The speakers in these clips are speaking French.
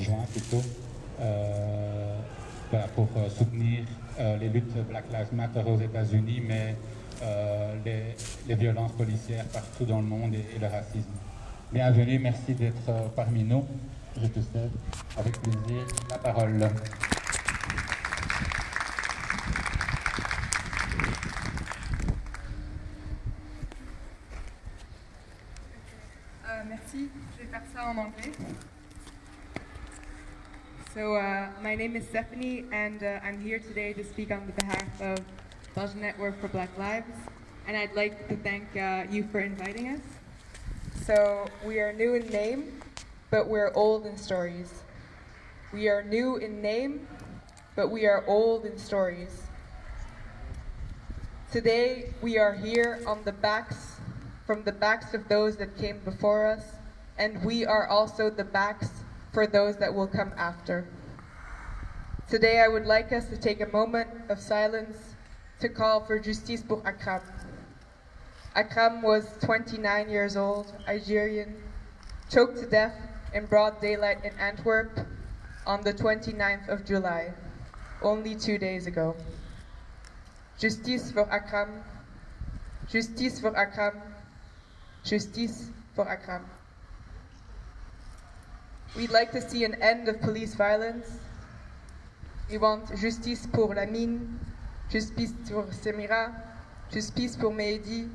juin plutôt, voilà, pour soutenir les luttes Black Lives Matter aux États-Unis, mais les violences policières partout dans le monde et le racisme. Bienvenue, merci d'être parmi nous. Je te cède avec plaisir la parole. Merci, je vais faire ça en anglais. So, my name is Stephanie, and I'm here today to speak on behalf of Belgian Network for Black Lives, and I'd like to thank you for inviting us. So, we are new in name, but we're old in stories. We are new in name, but we are old in stories. Today, we are here from the backs of those that came before us, and we are also the backs for those that will come after. Today I would like us to take a moment of silence to call for justice pour Akram. Akram was 29 years old, Algerian, choked to death in broad daylight in Antwerp on the 29th of July, only 2 days ago. Justice for Akram, justice for Akram, justice for Akram. We'd like to see an end of police violence. We want justice pour Lamine, justice pour Semira, justice pour Mehdi,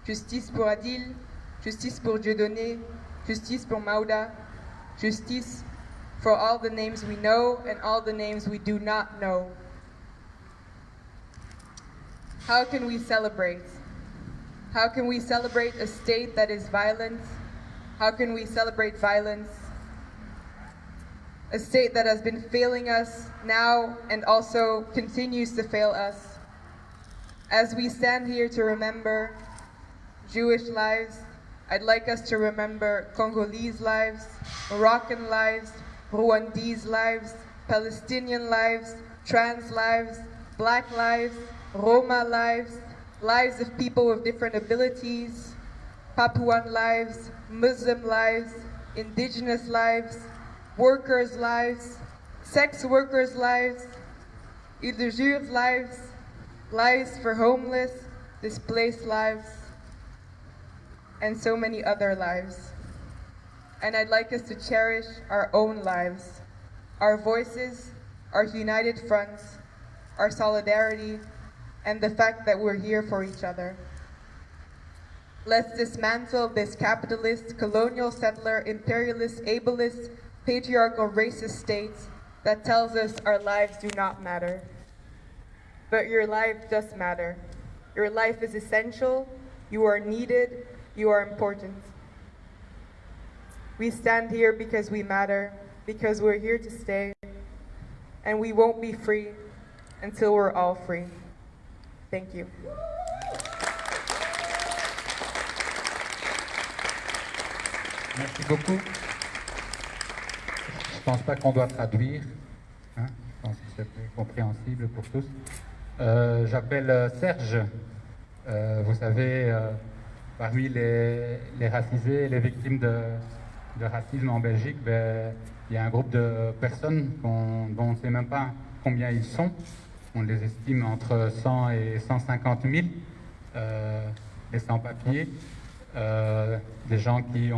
justice pour Adil, justice pour Dieudonné, justice pour Mauda, justice for all the names we know and all the names we do not know. How can we celebrate? How can we celebrate a state that is violent? How can we celebrate violence? A state that has been failing us now and also continues to fail us. As we stand here to remember Jewish lives, I'd like us to remember Congolese lives, Moroccan lives, Rwandese lives, Palestinian lives, trans lives, Black lives, Roma lives, lives of people with different abilities, Papuan lives, Muslim lives, indigenous lives, workers' lives, sex workers' lives, Idrjur's lives, lives for homeless, displaced lives, and so many other lives. And I'd like us to cherish our own lives, our voices, our united fronts, our solidarity, and the fact that we're here for each other. Let's dismantle this capitalist, colonial settler, imperialist, ableist, patriarchal, racist state that tells us our lives do not matter. But your life does matter. Your life is essential, you are needed, you are important. We stand here because we matter, because we're here to stay, and we won't be free until we're all free. Thank you. Merci beaucoup. Je pense pas qu'on doit traduire. Hein? Je pense que c'est plus compréhensible pour tous. J'appelle Serge. Vous savez, parmi les racisés et les victimes de racisme en Belgique, ben, il y a un groupe de personnes dont on ne sait même pas combien ils sont. On les estime entre 100 et 150 000, les sans-papiers, des gens qui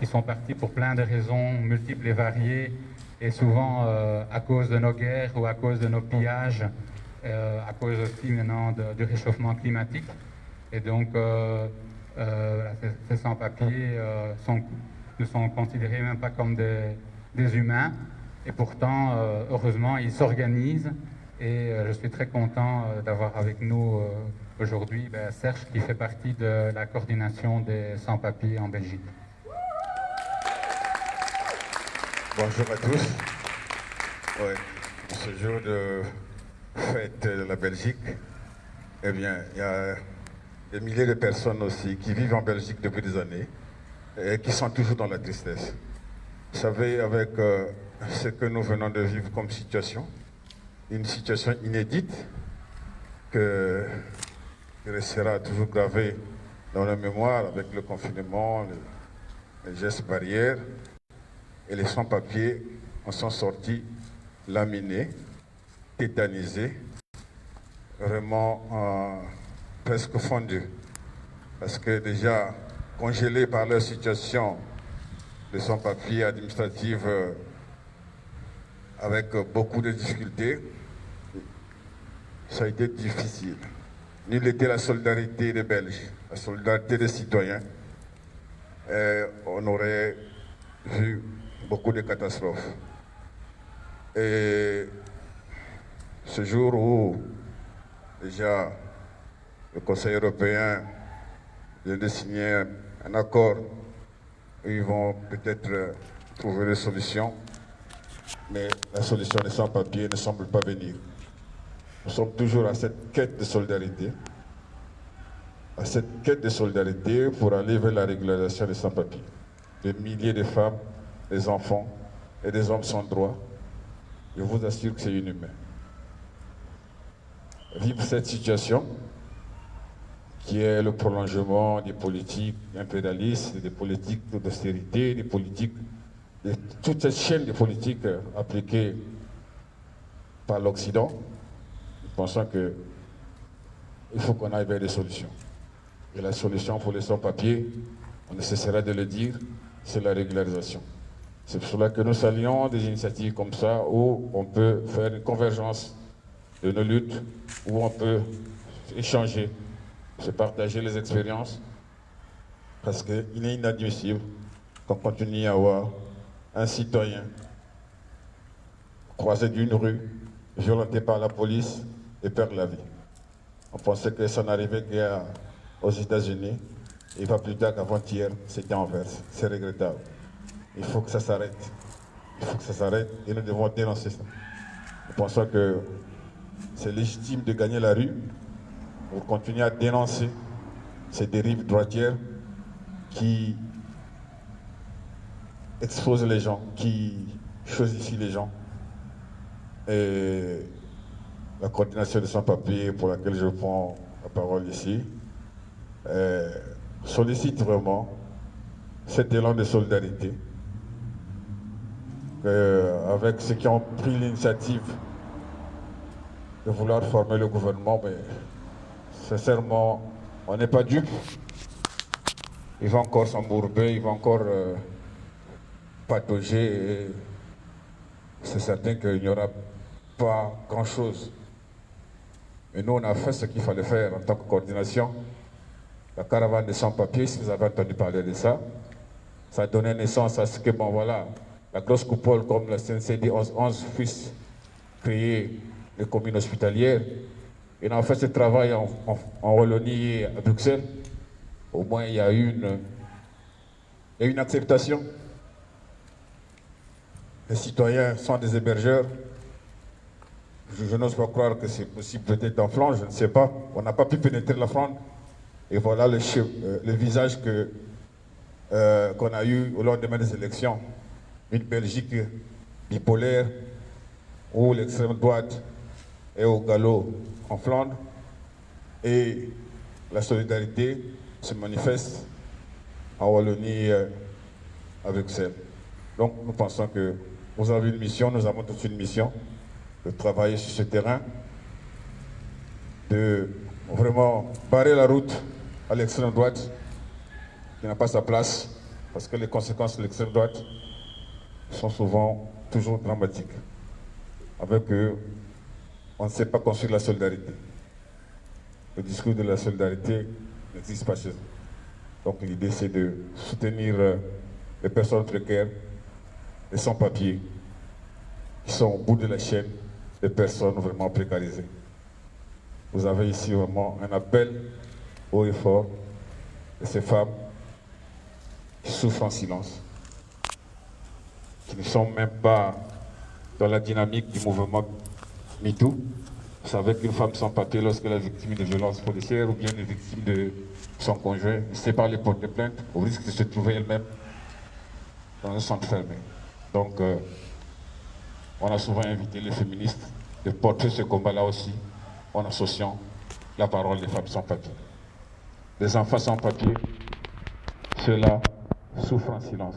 sont partis pour plein de raisons multiples et variées, et souvent à cause de nos guerres ou à cause de nos pillages, à cause aussi maintenant du réchauffement climatique. Et donc, ces sans-papiers ne sont considérés même pas comme des humains, et pourtant, heureusement, ils s'organisent. Et je suis très content d'avoir avec nous aujourd'hui Serge, qui fait partie de la coordination des sans-papiers en Belgique. Bonjour à tous. Ouais, ce jour de fête de la Belgique, eh bien, il y a des milliers de personnes aussi qui vivent en Belgique depuis des années et qui sont toujours dans la tristesse. Vous savez, avec ce que nous venons de vivre comme situation, une situation inédite qui restera toujours gravée dans la mémoire avec le confinement, les gestes barrières et les sans-papiers en sont sortis laminés, tétanisés, vraiment presque fondus. Parce que déjà congelés par leur situation de sans-papiers administrative avec beaucoup de difficultés, ça a été difficile. Nulle était la solidarité des Belges, la solidarité des citoyens. Et on aurait vu beaucoup de catastrophes. Et ce jour où déjà le Conseil européen vient de signer un accord où ils vont peut-être trouver des solutions, mais la solution des sans-papiers ne semble pas venir. Nous sommes toujours à cette quête de solidarité, pour aller vers la régularisation des sans-papiers. Des milliers de femmes, des enfants et des hommes sans droit. Je vous assure que c'est inhumain. Vivre cette situation, qui est le prolongement des politiques impérialistes, des politiques d'austérité, des politiques, de toute cette chaîne de politiques appliquées par l'Occident, nous pensons qu'il faut qu'on aille vers des solutions. Et la solution pour les sans-papiers, on ne cessera de le dire, c'est la régularisation. C'est pour cela que nous saluons des initiatives comme ça, où on peut faire une convergence de nos luttes, où on peut échanger, se partager les expériences, parce qu'il est inadmissible qu'on continue à avoir un citoyen croisé d'une rue, violenté par la police et perdre la vie. On pensait que ça n'arrivait qu'aux États-Unis, et pas plus tard qu'avant-hier, c'était en Anvers. C'est regrettable. Il faut que ça s'arrête. Il faut que ça s'arrête et nous devons dénoncer ça. Nous pensons que c'est légitime de gagner la rue pour continuer à dénoncer ces dérives droitières qui exposent les gens, qui choisissent les gens. Et la coordination des sans-papiers pour laquelle je prends la parole ici sollicite vraiment cet élan de solidarité avec ceux qui ont pris l'initiative de vouloir former le gouvernement, mais sincèrement, on n'est pas dupe. Il va encore s'embourber, il va encore patauger. Et c'est certain qu'il n'y aura pas grand-chose. Mais nous, on a fait ce qu'il fallait faire en tant que coordination. La caravane des sans-papiers, si vous avez entendu parler de ça, ça a donné naissance à ce que, bon voilà, la grosse coupole comme la CNCD 1111 puisse créer les communes hospitalières. Et on a fait ce travail en Wallonie et à Bruxelles. Au moins, il y a eu une acceptation. Les citoyens sont des hébergeurs. Je n'ose pas croire que c'est possible peut-être en Flandre, je ne sais pas. On n'a pas pu pénétrer la Flandre. Et voilà le visage qu'on a eu au lendemain des élections. Une Belgique bipolaire où l'extrême droite est au galop en Flandre. Et la solidarité se manifeste en Wallonie à Bruxelles. Donc nous pensons que vous avez une mission, nous avons tous une mission de travailler sur ce terrain, de vraiment barrer la route à l'extrême droite qui n'a pas sa place, parce que les conséquences de l'extrême droite sont souvent toujours dramatiques. Avec eux, on ne sait pas construire la solidarité. Le discours de la solidarité n'existe pas chez eux. Donc l'idée, c'est de soutenir les personnes précaires, les sans-papiers, qui sont au bout de la chaîne des personnes vraiment précarisées. Vous avez ici vraiment un appel haut et fort de ces femmes qui souffrent en silence, qui ne sont même pas dans la dynamique du mouvement MeToo. Vous savez qu'une femme sans papier, lorsqu'elle est victime de violences policières ou bien est victime de son conjoint, ne sait pas aller porter plainte, au risque de se trouver elle-même dans un centre fermé. Donc, on a souvent invité les féministes de porter ce combat-là aussi, en associant la parole des femmes sans papier. Les enfants sans papier, ceux-là souffrent en silence.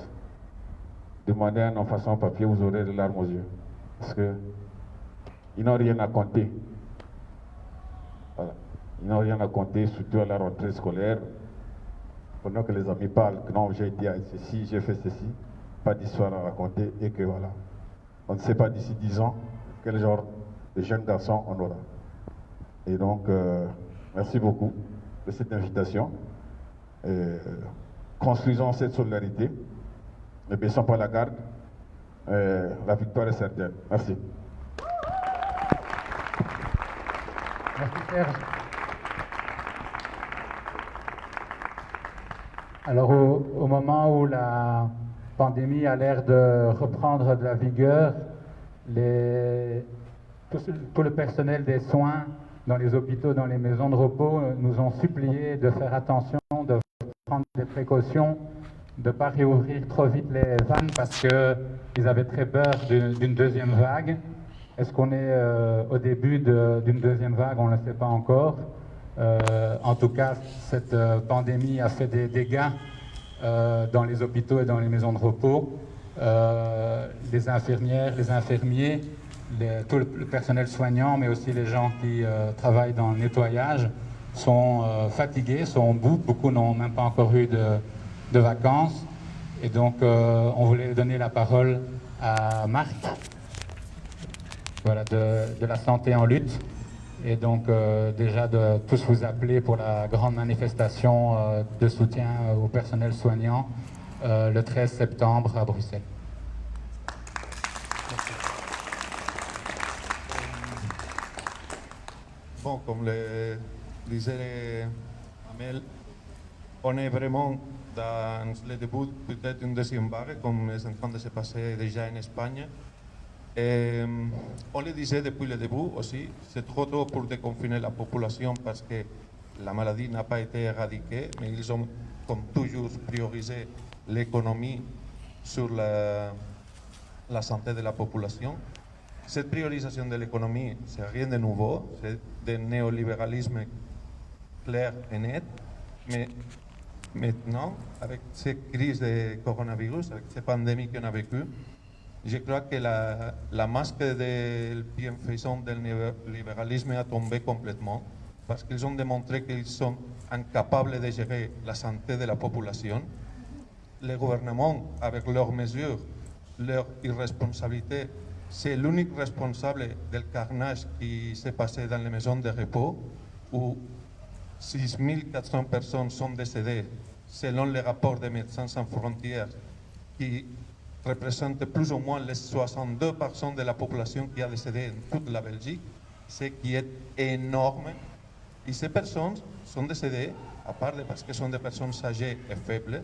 demandez un non sans papier, vous aurez des larmes aux yeux. Parce qu'ils n'ont rien à compter. Voilà. Ils n'ont rien à compter, surtout à la rentrée scolaire. Pendant que les amis parlent, que non, j'ai été à ceci, j'ai fait ceci, pas d'histoire à raconter, et que voilà. On ne sait pas d'ici 10 ans quel genre de jeunes garçons on aura. Et donc, merci beaucoup de cette invitation. Construisons cette solidarité. Ne baissons pas la garde. La victoire est certaine. Merci. Merci Serge. Alors au moment où la pandémie a l'air de reprendre de la vigueur, tout le personnel des soins dans les hôpitaux, dans les maisons de repos, nous ont supplié de faire attention, de prendre des précautions, de ne pas réouvrir trop vite les vannes parce qu'ils avaient très peur d'une deuxième vague. Est-ce qu'on est au début d'une deuxième vague? On ne le sait pas encore. En tout cas, cette pandémie a fait des dégâts dans les hôpitaux et dans les maisons de repos. Les infirmières, les infirmiers, tout le personnel soignant, mais aussi les gens qui travaillent dans le nettoyage sont fatigués, sont au bout. Beaucoup n'ont même pas encore eu de vacances. Et donc, on voulait donner la parole à Marc, voilà, de la santé en lutte. Et donc, déjà de tous vous appeler pour la grande manifestation de soutien au personnel soignant le 13 septembre à Bruxelles. Bon, comme le disait Amel, on est vraiment dans le début peut-être une deuxième vague, comme est en train de se passer déjà en Espagne. Et on le disait depuis le début aussi, c'est trop tôt pour déconfiner la population parce que la maladie n'a pas été éradiquée, mais ils ont, comme toujours, priorisé l'économie sur la santé de la population. Cette priorisation de l'économie, c'est rien de nouveau, c'est du néolibéralisme clair et net, mais maintenant, avec cette crise de coronavirus, avec cette pandémie qu'on a vécue, je crois que la masque de bienfaisance du libéralisme a tombé complètement parce qu'ils ont démontré qu'ils sont incapables de gérer la santé de la population. Les gouvernements, avec leurs mesures, leur irresponsabilité, c'est l'unique responsable du carnage qui s'est passé dans les maisons de repos où 6400 personnes sont décédées selon les rapports des Médecins sans frontières qui représente plus ou moins les 62% de la population qui a décédé en toute la Belgique, ce qui est énorme. Et ces personnes sont décédées, à part parce que sont des personnes âgées et faibles,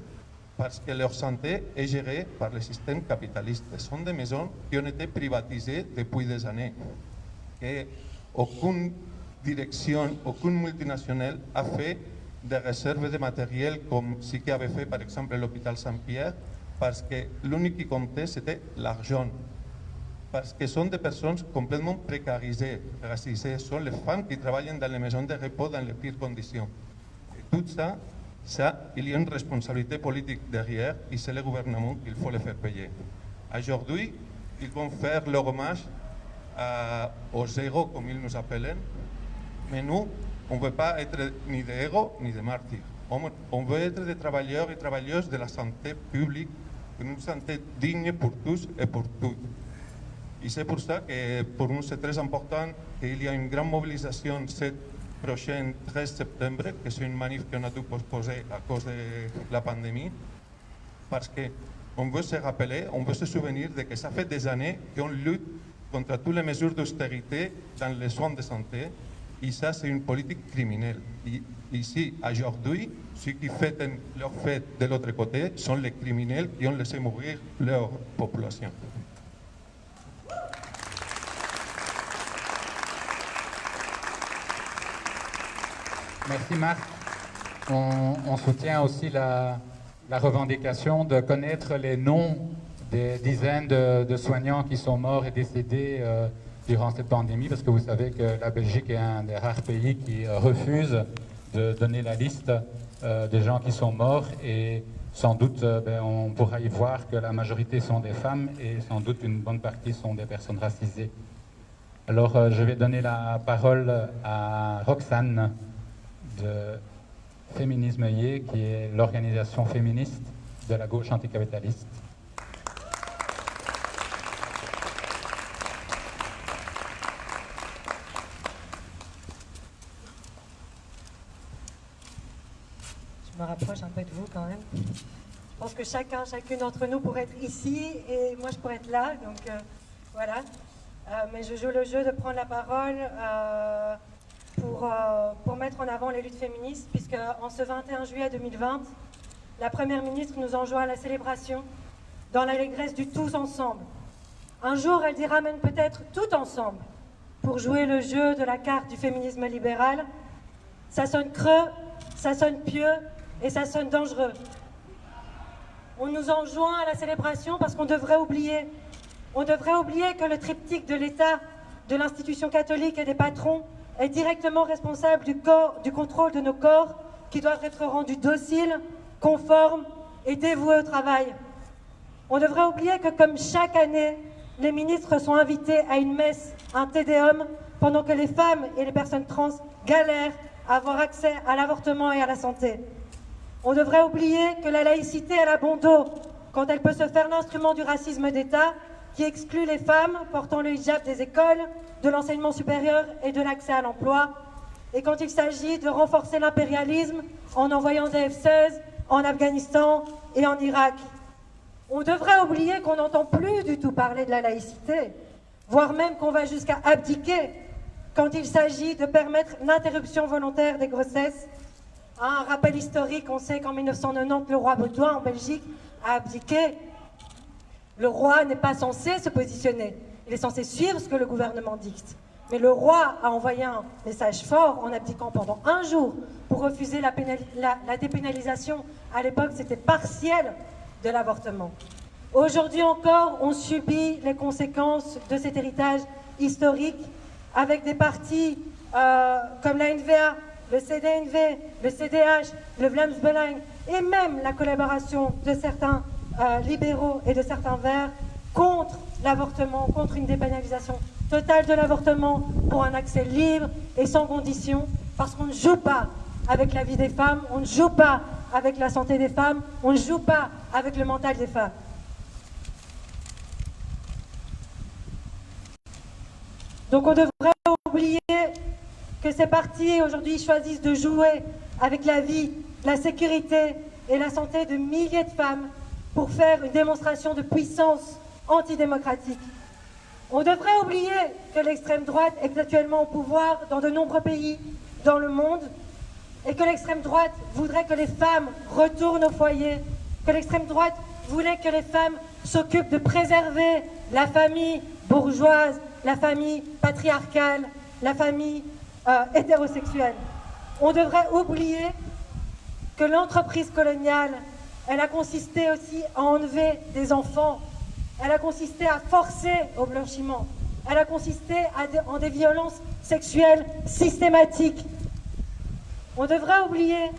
parce que leur santé est gérée par le système capitaliste. Ce sont des maisons qui ont été privatisées depuis des années. Et aucune direction, aucune multinationale a fait des réserves de matériel comme ce qu'avait fait par exemple l'hôpital Saint-Pierre, parce que l'unique qui comptait, c'était l'argent. Parce que sont des personnes complètement précarisées, racisées. Ce sont les femmes qui travaillent dans les maisons de repos dans les pires conditions. Et tout ça, il y a une responsabilité politique derrière, et c'est le gouvernement qu'il faut le faire payer. Aujourd'hui, ils vont faire leur hommage aux héros, comme ils nous appellent, mais nous, on ne veut pas être ni des héros ni des martyrs. On veut être des travailleurs et travailleuses de la santé publique, une santé digne pour tous et pour toutes. Et c'est pour ça que pour nous c'est très important qu'il y ait une grande mobilisation cette prochaine 13 septembre, que c'est une manif qu'on a dû postposer à cause de la pandémie, parce qu'on veut se rappeler, on veut se souvenir de que ça fait des années qu'on lutte contre toutes les mesures d'austérité dans les soins de santé, et ça c'est une politique criminelle. Et ici, aujourd'hui, ceux qui fêtent leur fête de l'autre côté sont les criminels qui ont laissé mourir leur population. Merci Marc. On soutient aussi la revendication de connaître les noms des dizaines de soignants qui sont morts et décédés durant cette pandémie, parce que vous savez que la Belgique est un des rares pays qui refuse de donner la liste des gens qui sont morts, et sans doute, on pourra y voir que la majorité sont des femmes et sans doute une bonne partie sont des personnes racisées. Alors, je vais donner la parole à Roxane de Féminisme Yé, qui est l'organisation féministe de la gauche anticapitaliste. Je me rapproche un peu de vous quand même. Je pense que chacune d'entre nous pourrait être ici et moi je pourrais être là, donc voilà. Mais je joue le jeu de prendre la parole pour mettre en avant les luttes féministes, puisque en ce 21 juillet 2020, la Première ministre nous enjoint à la célébration dans l'allégresse du tous ensemble. Un jour, elle dira même peut-être tout ensemble, pour jouer le jeu de la carte du féminisme libéral. Ça sonne creux, ça sonne pieux et ça sonne dangereux. On nous enjoint à la célébration parce qu'on devrait oublier. On devrait oublier que le triptyque de l'État, de l'institution catholique et des patrons est directement responsable du contrôle de nos corps qui doivent être rendus dociles, conformes et dévoués au travail. On devrait oublier que comme chaque année, les ministres sont invités à une messe, un tédéum, pendant que les femmes et les personnes trans galèrent à avoir accès à l'avortement et à la santé. On devrait oublier que la laïcité a la bon dos quand elle peut se faire l'instrument du racisme d'État qui exclut les femmes portant le hijab des écoles, de l'enseignement supérieur et de l'accès à l'emploi, et quand il s'agit de renforcer l'impérialisme en envoyant des F-16 en Afghanistan et en Irak. On devrait oublier qu'on n'entend plus du tout parler de la laïcité, voire même qu'on va jusqu'à abdiquer quand il s'agit de permettre l'interruption volontaire des grossesses. Un rappel historique, on sait qu'en 1990, le roi Baudouin en Belgique a abdiqué. Le roi n'est pas censé se positionner, il est censé suivre ce que le gouvernement dicte. Mais le roi a envoyé un message fort en abdiquant pendant un jour pour refuser la dépénalisation. À l'époque, c'était partiel de l'avortement. Aujourd'hui encore, on subit les conséquences de cet héritage historique avec des partis comme la NVA, le CDNV, le CDH, le Vlaams Belang et même la collaboration de certains libéraux et de certains verts contre l'avortement, contre une dépénalisation totale de l'avortement pour un accès libre et sans condition, parce qu'on ne joue pas avec la vie des femmes, on ne joue pas avec la santé des femmes, on ne joue pas avec le mental des femmes. Donc on devrait oublier que ces partis aujourd'hui choisissent de jouer avec la vie, la sécurité et la santé de milliers de femmes pour faire une démonstration de puissance antidémocratique. On devrait oublier que l'extrême droite est actuellement au pouvoir dans de nombreux pays dans le monde et que l'extrême droite voudrait que les femmes retournent au foyer, que l'extrême droite voulait que les femmes s'occupent de préserver la famille bourgeoise, la famille patriarcale, la famille hétérosexuelle. On devrait oublier que l'entreprise coloniale, elle a consisté aussi à enlever des enfants, elle a consisté à forcer au blanchiment, elle a consisté en des violences sexuelles systématiques. On devrait oublier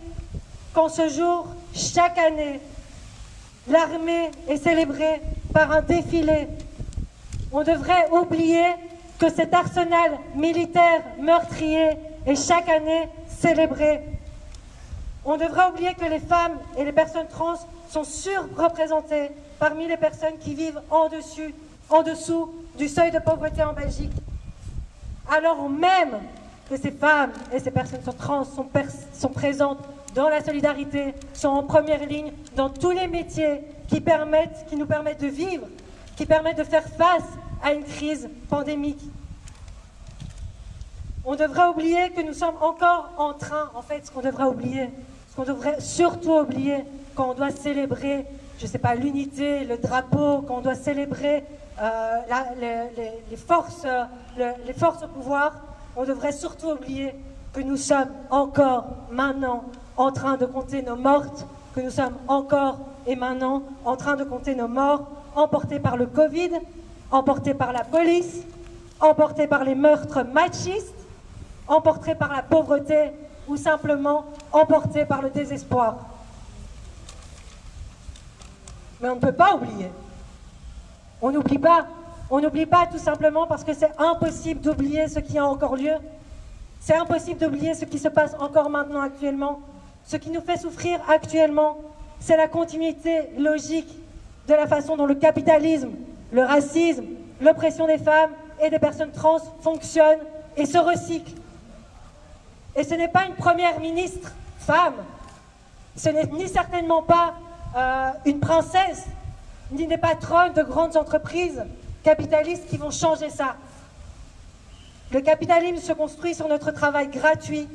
qu'en ce jour, chaque année, l'armée est célébrée par un défilé. On devrait oublier que cet arsenal militaire meurtrier est chaque année célébré. On devrait oublier que les femmes et les personnes trans sont surreprésentées parmi les personnes qui vivent en dessous du seuil de pauvreté en Belgique. Alors même que ces femmes et ces personnes trans sont présentes dans la solidarité, sont en première ligne dans tous les métiers qui nous permettent de vivre, qui permettent de faire face à une crise pandémique. On devrait oublier que nous sommes encore en train, en fait, ce qu'on devrait surtout oublier quand on doit célébrer, je ne sais pas, l'unité, le drapeau, quand on doit célébrer les forces au pouvoir, on devrait surtout oublier que nous sommes encore maintenant en train de compter nos mortes, que nous sommes encore et maintenant en train de compter nos morts, emportés par le Covid, emportés par la police, emportés par les meurtres machistes, emportés par la pauvreté ou simplement emportés par le désespoir. Mais on ne peut pas oublier. On n'oublie pas. On n'oublie pas tout simplement parce que c'est impossible d'oublier ce qui a encore lieu. C'est impossible d'oublier ce qui se passe encore maintenant actuellement. Ce qui nous fait souffrir actuellement, c'est la continuité logique de la façon dont le capitalisme, le racisme, l'oppression des femmes et des personnes trans fonctionnent et se recyclent. Et ce n'est pas une première ministre femme, ce n'est ni certainement pas une princesse, ni des patronnes de grandes entreprises capitalistes qui vont changer ça. Le capitalisme se construit sur notre travail gratuit.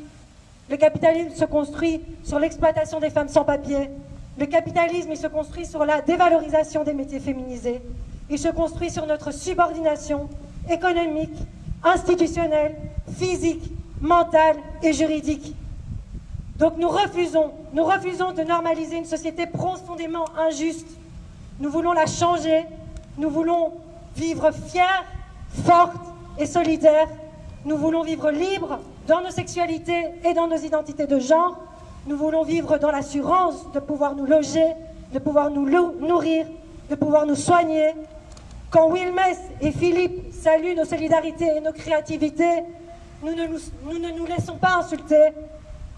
Le capitalisme se construit sur l'exploitation des femmes sans papier. Le capitalisme, il se construit sur la dévalorisation des métiers féminisés. Il se construit sur notre subordination économique, institutionnelle, physique, mentale et juridique. Donc nous refusons de normaliser une société profondément injuste. Nous voulons la changer. Nous voulons vivre fiers, fortes et solidaires. Nous voulons vivre libres dans nos sexualités et dans nos identités de genre. Nous voulons vivre dans l'assurance de pouvoir nous loger, de pouvoir nous nourrir, de pouvoir nous soigner. Quand Wilmès et Philippe saluent nos solidarités et nos créativités, nous ne nous laissons pas insulter.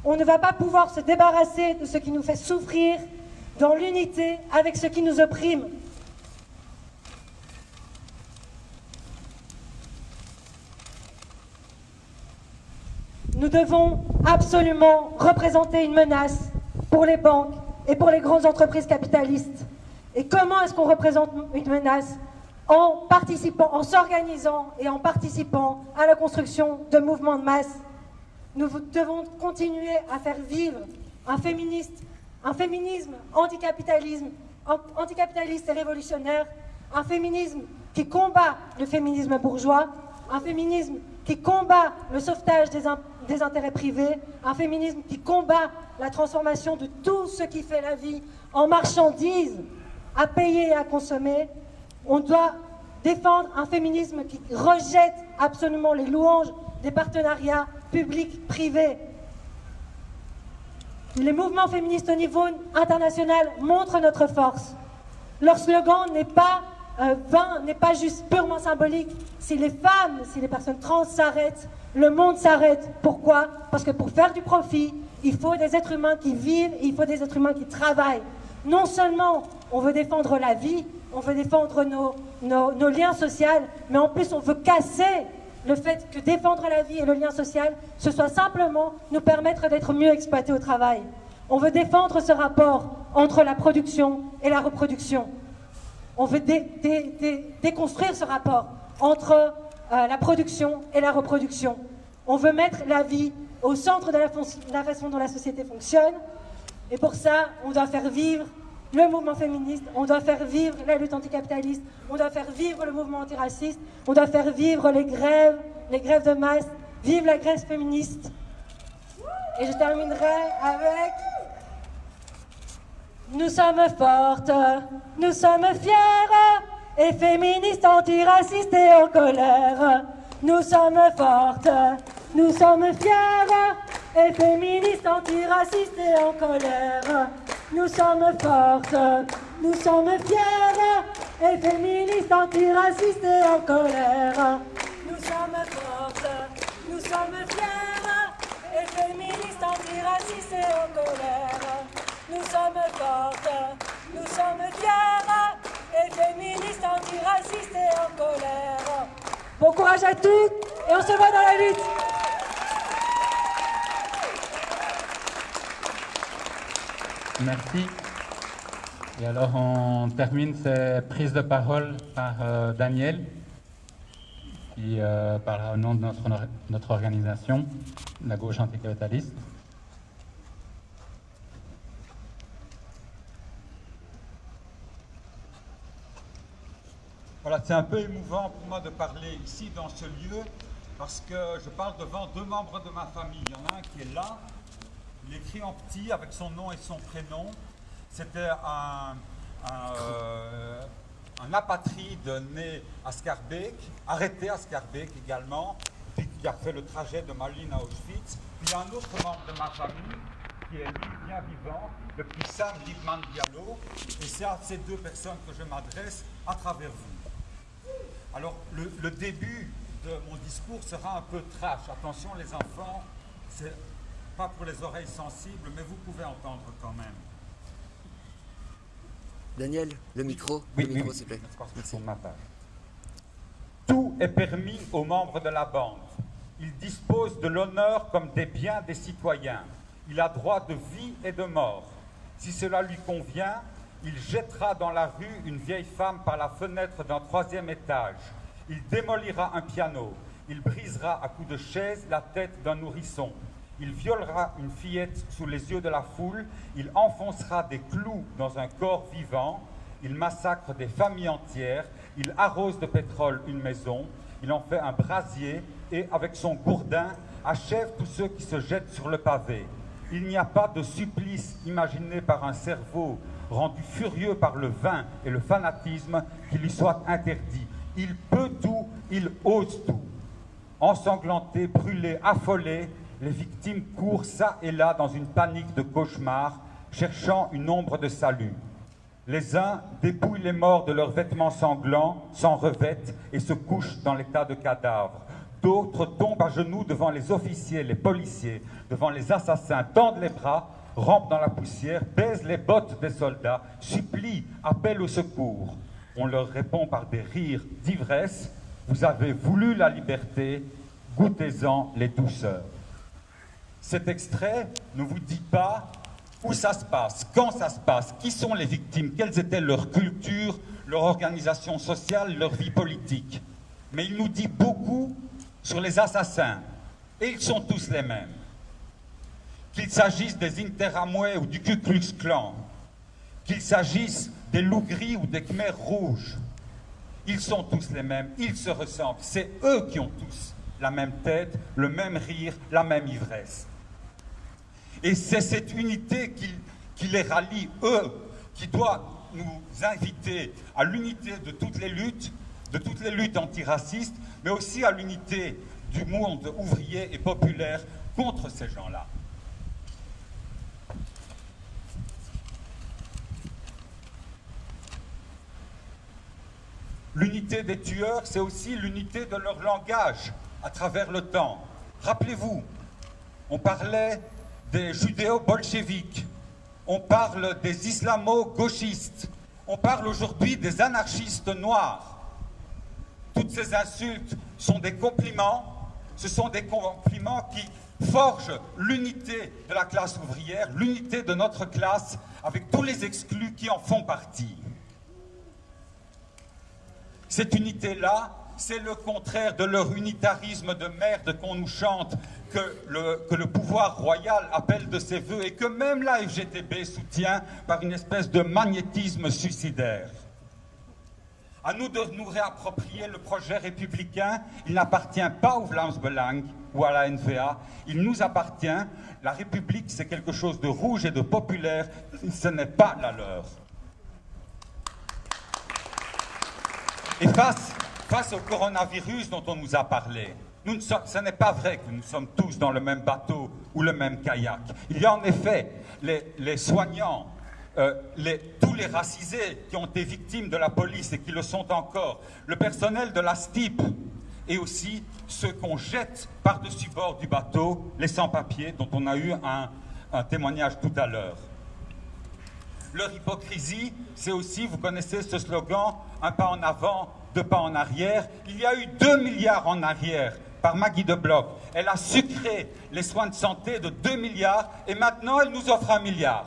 On ne va pas pouvoir se débarrasser de ce qui nous fait souffrir dans l'unité avec ce qui nous opprime. Nous devons absolument représenter une menace pour les banques et pour les grandes entreprises capitalistes. Et comment est-ce qu'on représente une menace? En participant, en s'organisant et en participant à la construction de mouvements de masse. Nous devons continuer à faire vivre un féminisme anticapitaliste et révolutionnaire, un féminisme qui combat le féminisme bourgeois, un féminisme qui combat le sauvetage des intérêts privés, un féminisme qui combat la transformation de tout ce qui fait la vie en marchandises à payer et à consommer. On doit défendre un féminisme qui rejette absolument les louanges des partenariats publics-privés. Les mouvements féministes au niveau international montrent notre force. Leur slogan n'est pas vain, n'est pas juste purement symbolique. Si les femmes, si les personnes trans s'arrêtent, le monde s'arrête. Pourquoi? Parce que pour faire du profit, il faut des êtres humains qui vivent, il faut des êtres humains qui travaillent. Non seulement on veut défendre la vie, on veut défendre nos liens sociaux, mais en plus on veut casser le fait que défendre la vie et le lien social, ce soit simplement nous permettre d'être mieux exploités au travail. On veut défendre ce rapport entre la production et la reproduction. On veut déconstruire ce rapport entre la production et la reproduction. On veut mettre la vie au centre de la façon dont la société fonctionne. Et pour ça, on doit faire vivre le mouvement féministe, on doit faire vivre la lutte anticapitaliste, on doit faire vivre le mouvement antiraciste, on doit faire vivre les grèves de masse. Vive la grève féministe. Et je terminerai avec... Nous sommes fortes, nous sommes fières, et féministes, antiracistes et en colère. Nous sommes fortes, nous sommes fières, et féministes, antiracistes et en colère. Nous sommes fortes, nous sommes fières, et féministes, antiracistes et en colère. Nous sommes fortes, nous sommes fières, et féministes, antiracistes et en colère. Nous sommes fortes, nous sommes fières, et féministes, antiracistes et en colère. Bon courage à toutes, et on se voit dans la lutte. Merci. Et alors on termine ces prises de parole par Daniel, qui parlera au nom de notre organisation, la gauche anticapitaliste. Voilà, c'est un peu émouvant pour moi de parler ici dans ce lieu parce que je parle devant deux membres de ma famille. Il y en a un qui est là, il écrit en petit avec son nom et son prénom. C'était un apatride né à Schaerbeek, arrêté à Schaerbeek également, puis qui a fait le trajet de Malines à Auschwitz. Puis il y a un autre membre de ma famille qui est lui bien vivant, le petit Sam Libman Diallo, et c'est à ces deux personnes que je m'adresse à travers vous. Alors, le début de mon discours sera un peu trash. Attention les enfants, c'est pas pour les oreilles sensibles, mais vous pouvez entendre quand même. Daniel, le micro, s'il te plaît. Merci. Tout est permis aux membres de la bande. Il dispose de l'honneur comme des biens des citoyens. Il a droit de vie et de mort. Si cela lui convient, il jettera dans la rue une vieille femme par la fenêtre d'un 3e étage. Il démolira un piano. Il brisera à coups de chaise la tête d'un nourrisson. Il violera une fillette sous les yeux de la foule. Il enfoncera des clous dans un corps vivant. Il massacre des familles entières. Il arrose de pétrole une maison. Il en fait un brasier et, avec son gourdin, achève tous ceux qui se jettent sur le pavé. Il n'y a pas de supplice imaginé par un cerveau rendu furieux par le vin et le fanatisme qui lui soit interdit. Il peut tout, il ose tout. Ensanglantés, brûlés, affolés, les victimes courent çà et là dans une panique de cauchemar, cherchant une ombre de salut. Les uns dépouillent les morts de leurs vêtements sanglants, s'en revêtent et se couchent dans l'état de cadavres. D'autres tombent à genoux devant les officiers, les policiers, devant les assassins, tendent les bras, rampent dans la poussière, baisent les bottes des soldats, supplient, appellent au secours. On leur répond par des rires d'ivresse. Vous avez voulu la liberté, goûtez-en les douceurs. Cet extrait ne vous dit pas où ça se passe, quand ça se passe, qui sont les victimes, quelles étaient leur culture, leur organisation sociale, leur vie politique. Mais il nous dit beaucoup sur les assassins, et ils sont tous les mêmes. Qu'il s'agisse des Interamwe ou du Ku Klux Klan, qu'il s'agisse des loups gris ou des Khmers rouges, ils sont tous les mêmes, ils se ressemblent. C'est eux qui ont tous la même tête, le même rire, la même ivresse. Et c'est cette unité qui les rallie, eux, qui doit nous inviter à l'unité de toutes les luttes antiracistes, mais aussi à l'unité du monde ouvrier et populaire contre ces gens-là. L'unité des tueurs, c'est aussi l'unité de leur langage à travers le temps. Rappelez-vous, on parlait des judéo-bolcheviques, on parle des islamo-gauchistes, on parle aujourd'hui des anarchistes noirs. Toutes ces insultes sont des compliments, ce sont des compliments qui forgent l'unité de la classe ouvrière, l'unité de notre classe, avec tous les exclus qui en font partie. Cette unité-là, c'est le contraire de leur unitarisme de merde qu'on nous chante, que le pouvoir royal appelle de ses voeux et que même la FGTB soutient par une espèce de magnétisme suicidaire. À nous de nous réapproprier le projet républicain. Il n'appartient pas au Vlaams Belang ou à la NVA, il nous appartient. La République, c'est quelque chose de rouge et de populaire, ce n'est pas la leur. Et face au coronavirus dont on nous a parlé, ce n'est pas vrai que nous sommes tous dans le même bateau ou le même kayak. Il y a en effet les soignants, tous les racisés qui ont été victimes de la police et qui le sont encore, le personnel de la STIP et aussi ceux qu'on jette par-dessus bord du bateau, les sans-papiers dont on a eu un témoignage tout à l'heure. Leur hypocrisie, c'est aussi, vous connaissez ce slogan, un pas en avant, deux pas en arrière. Il y a eu 2 milliards en arrière par Maggie de Bloch. Elle a sucré les soins de santé de 2 milliards et maintenant elle nous offre 1 milliard.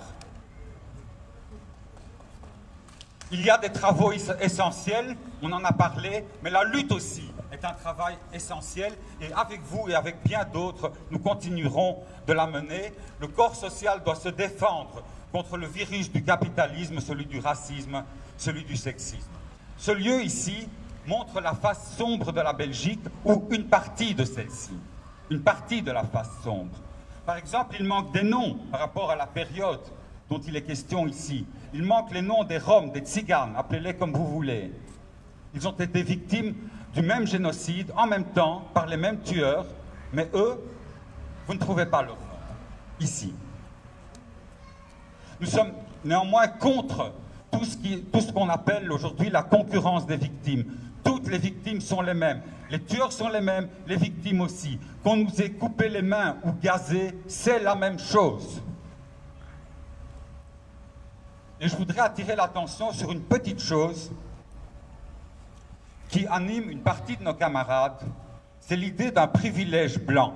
Il y a des travaux essentiels, on en a parlé, mais la lutte aussi est un travail essentiel et avec vous et avec bien d'autres, nous continuerons de la mener. Le corps social doit se défendre contre le virus du capitalisme, celui du racisme, celui du sexisme. Ce lieu ici montre la face sombre de la Belgique ou une partie de celle-ci, une partie de la face sombre. Par exemple, il manque des noms par rapport à la période dont il est question ici. Il manque les noms des Roms, des Tziganes, appelez-les comme vous voulez. Ils ont été victimes du même génocide, en même temps, par les mêmes tueurs, mais eux, vous ne trouvez pas leur nom, ici. Nous sommes néanmoins contre tout ce qu'on appelle aujourd'hui la concurrence des victimes. Toutes les victimes sont les mêmes. Les tueurs sont les mêmes, les victimes aussi. Qu'on nous ait coupé les mains ou gazé, c'est la même chose. Et je voudrais attirer l'attention sur une petite chose qui anime une partie de nos camarades. C'est l'idée d'un privilège blanc.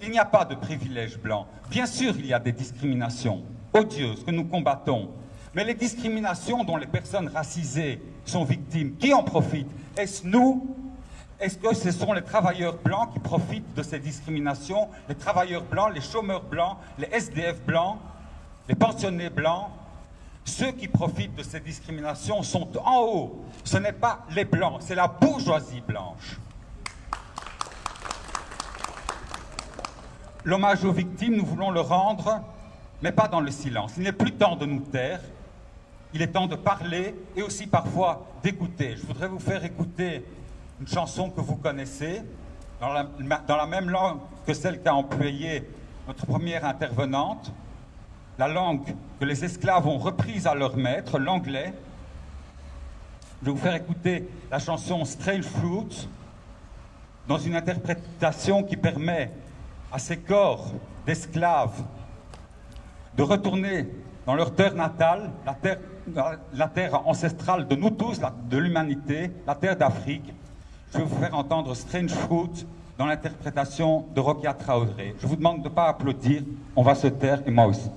Il n'y a pas de privilège blanc. Bien sûr, il y a des discriminations odieuses que nous combattons. Mais les discriminations dont les personnes racisées sont victimes, qui en profitent? Est-ce nous? Est-ce que ce sont les travailleurs blancs qui profitent de ces discriminations? Les travailleurs blancs, les chômeurs blancs, les SDF blancs, les pensionnés blancs? Ceux qui profitent de ces discriminations sont en haut. Ce n'est pas les blancs, c'est la bourgeoisie blanche. L'hommage aux victimes, nous voulons le rendre, mais pas dans le silence. Il n'est plus temps de nous taire. Il est temps de parler et aussi parfois d'écouter. Je voudrais vous faire écouter une chanson que vous connaissez, dans la même langue que celle qu'a employée notre première intervenante, la langue que les esclaves ont reprise à leur maître, l'anglais. Je vais vous faire écouter la chanson Strange Fruits, dans une interprétation qui permet à ces corps d'esclaves de retourner dans leur terre natale, la terre ancestrale de nous tous, de l'humanité, la terre d'Afrique. Je vais vous faire entendre Strange Fruit dans l'interprétation de Rokia Traoré. Je vous demande de ne pas applaudir, on va se taire, et moi aussi.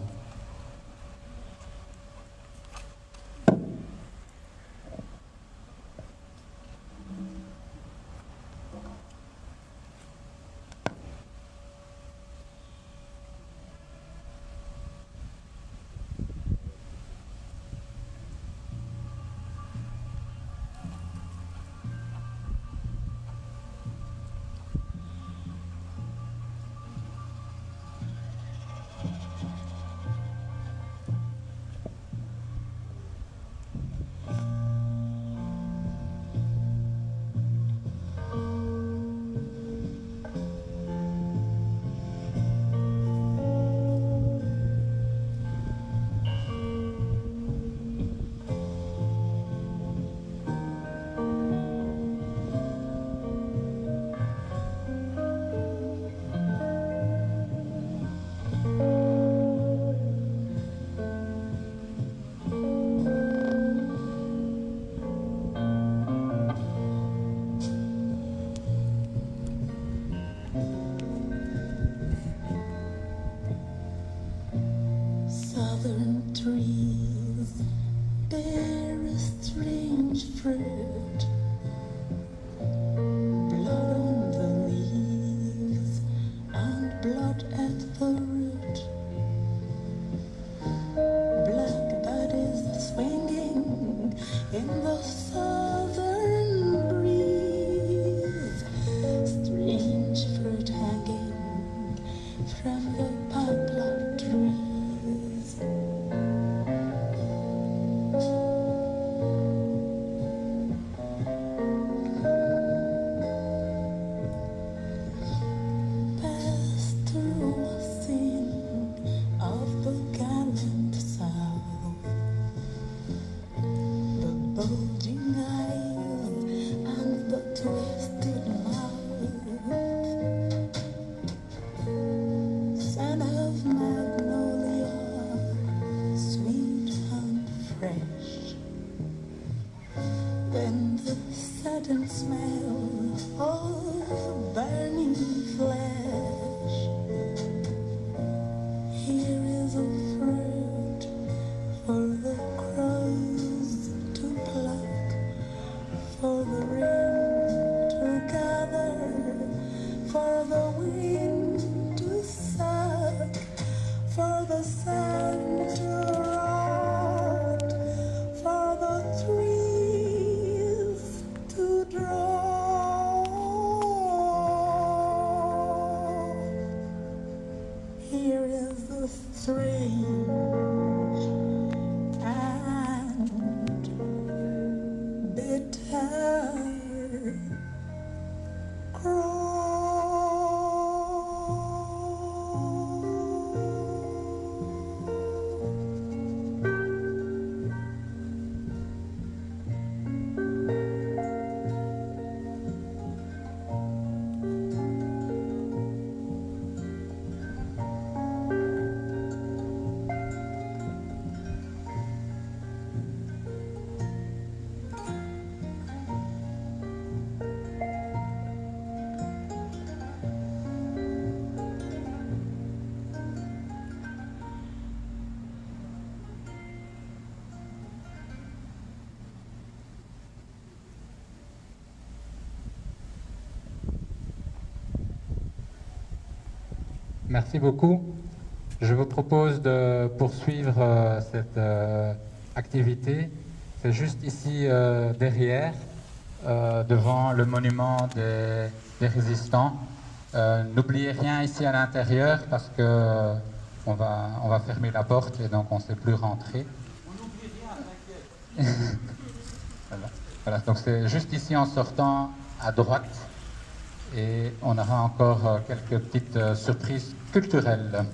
Merci beaucoup. Je vous propose de poursuivre cette activité. C'est juste ici derrière, devant le monument des résistants. N'oubliez rien ici à l'intérieur parce que on va fermer la porte et donc on ne sait plus rentrer. On n'oublie rien, t'inquiète. Voilà, donc c'est juste ici en sortant à droite et on aura encore quelques petites surprises culturelles.